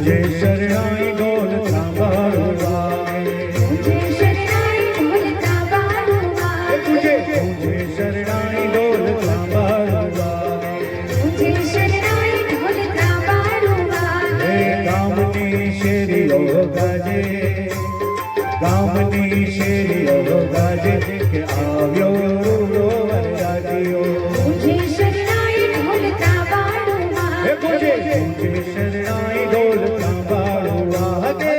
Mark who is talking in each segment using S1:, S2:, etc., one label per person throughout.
S1: तुझे शरणाई ढोल सांभाळू वागे तुझे शरणाई ढोल सांभाळू वागे तुझे शरणाई ढोल सांभाळू वागे तुझे शरणाई ढोल सांभाळू वागे गामनी शेरियो गाजे गामनी शेरियो गाजे के આવ્યો રૂડો વરરાજીઓ तुझे शरणाई ढोल सांभाळू वागे तुझे शरणाई ढोल सांभाळू वागे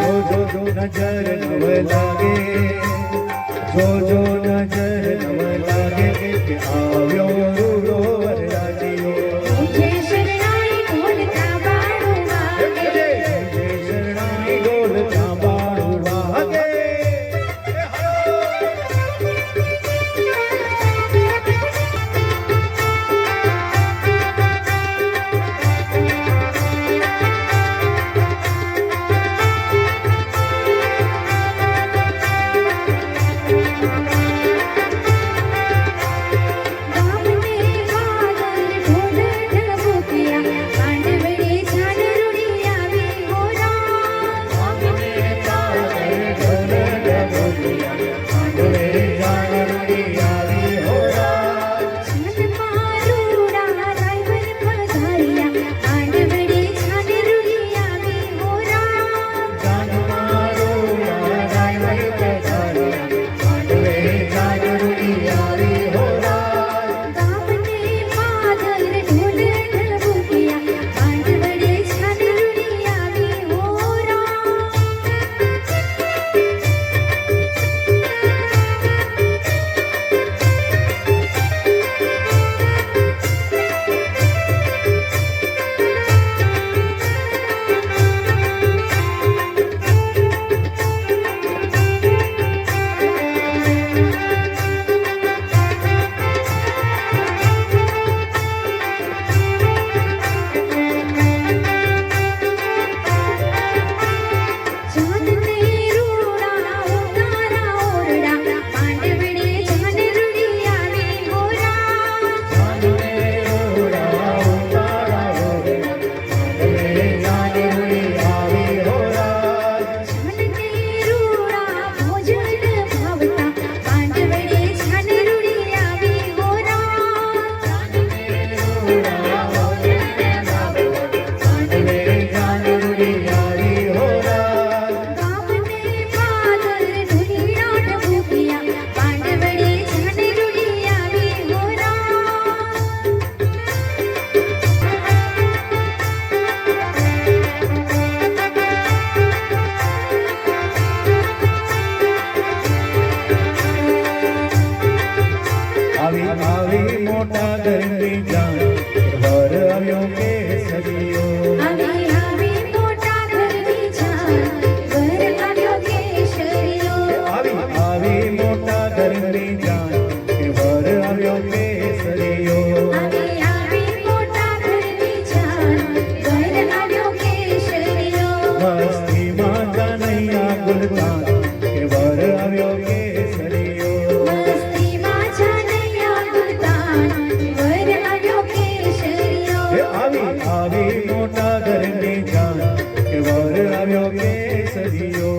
S1: नजर नव लागे जो नजर नव लागे के આવ્યો રૂડો વરરાજીઓ तुझे शरणाई ढोल सांभाळू वागे तुझे शरणाई ढोल सांभाळू वागे મોટા ઘરની જાન વર આવ્યો કેસરીઓ આવી મોટા ઘરની જાન વર આવ્યો કેસરીઓ આવી મોટા ઘરની જાન વર આવ્યો કેસરીઓ આવી મોટા ઘરની જાન વર આવ્યો કેસરીઓ મસ્તીમાં કનૈયા ગુલતાન વર આવ્યો કેસરીઓ આવી મોટા ઘરની જાન વર આવ્યો કેસરીઓ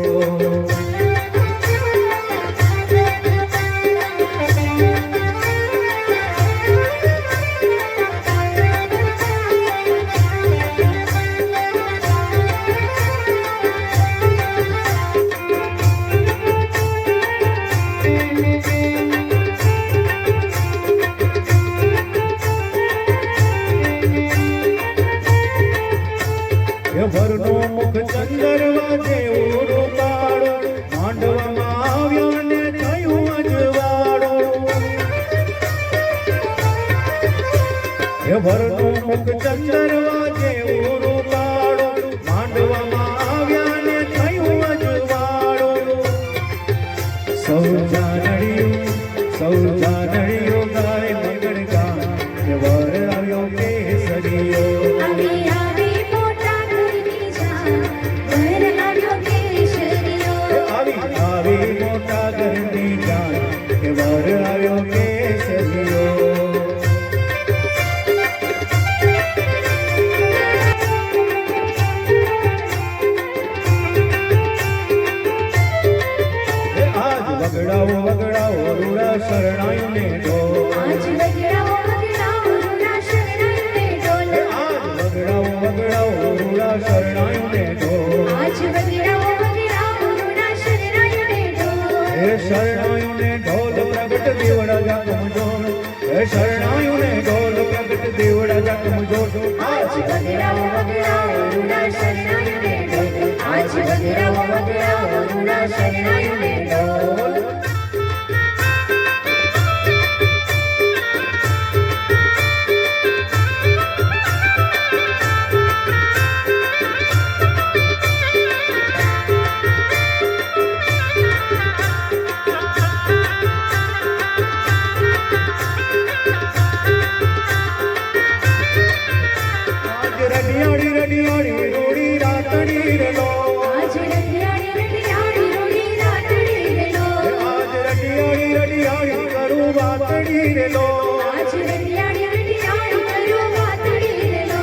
S1: એ વરનું મુખ ચંદરવા જેવું રૂપાળું માંડવામાં આવ્યો ને થયું અજવાળું એ વરનું મુખ ચંદરવા જેવું રૂપાળું માંડવામાં આવ્યા ને થયું અજવાળું સૌ જાનડીયું ગાય મંગળ ગાન કે વર આવ્યો કેસરીયો
S2: આવી આવી મોટા ઘરની જાન ઘર આવ્યો કેસરીયો
S1: આવી મોટા ઘરની જાન કે વર આવ્યો કેસરીયો વગડાઓ વગડાઓ રૂડા શરણાયું ને ઢોલ
S2: આજ વગડાઓ વગડાઓ રૂડા શરણાયું ને ઢોલ
S1: આજ વગડાઓ વગડાઓ રૂડા શરણાયું ને ઢોલ
S2: આજ વગડાઓ વગડાઓ રૂડા શરણાયું ને ઢોલ
S1: હે શરણાયું ને ઢોલ પ્રગટ દેવડા જાગમ જોડ હે શરણાયું ને ઢોલ પ્રગટ દેવડા જાગમ જોડ
S2: આજ વગડાઓ વગડાઓ રૂડા શરણાયું ને ઢોલ આજ વગડાઓ વગડાઓ રૂડા શરણાયું ને ઢોલ
S1: રડિયાળી રોડી રાતડી રેલો
S2: આજ રડિયાળી રૂડી રાતડી રેલો
S1: આજ રડિયાળી કરું વાતડી રેલો
S2: આજ રડિયાળી કરું વાતડી રેલો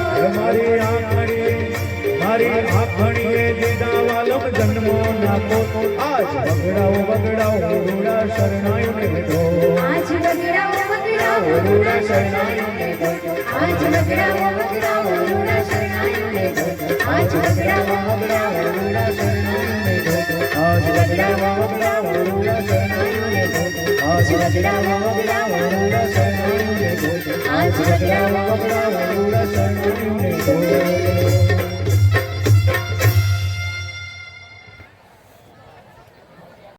S1: મારી આંખણીએ દીધા વાલમ જન્મો નાખો આજ વગડાઓ રૂડા શરણાયું ને ઢોલ
S2: આજ વગડાઓ વગડાઓ રૂડા શરણાયું ને ઢોલ આજ વગડાઓ વગડાઓ રૂડા શરણાયું ને ઢોલ આજ વગડાઓ વગડાઓ રૂડા શરણાયું ને ઢોલ
S1: આજ
S2: વગડાઓ વગડાઓ રૂડા શરણાયું ને ઢોલ આજ વગડાઓ વગડાઓ રૂડા શરણાયું ને ઢોલ આજ વગડાઓ વગડાઓ રૂડા શરણાયું ને ઢોલ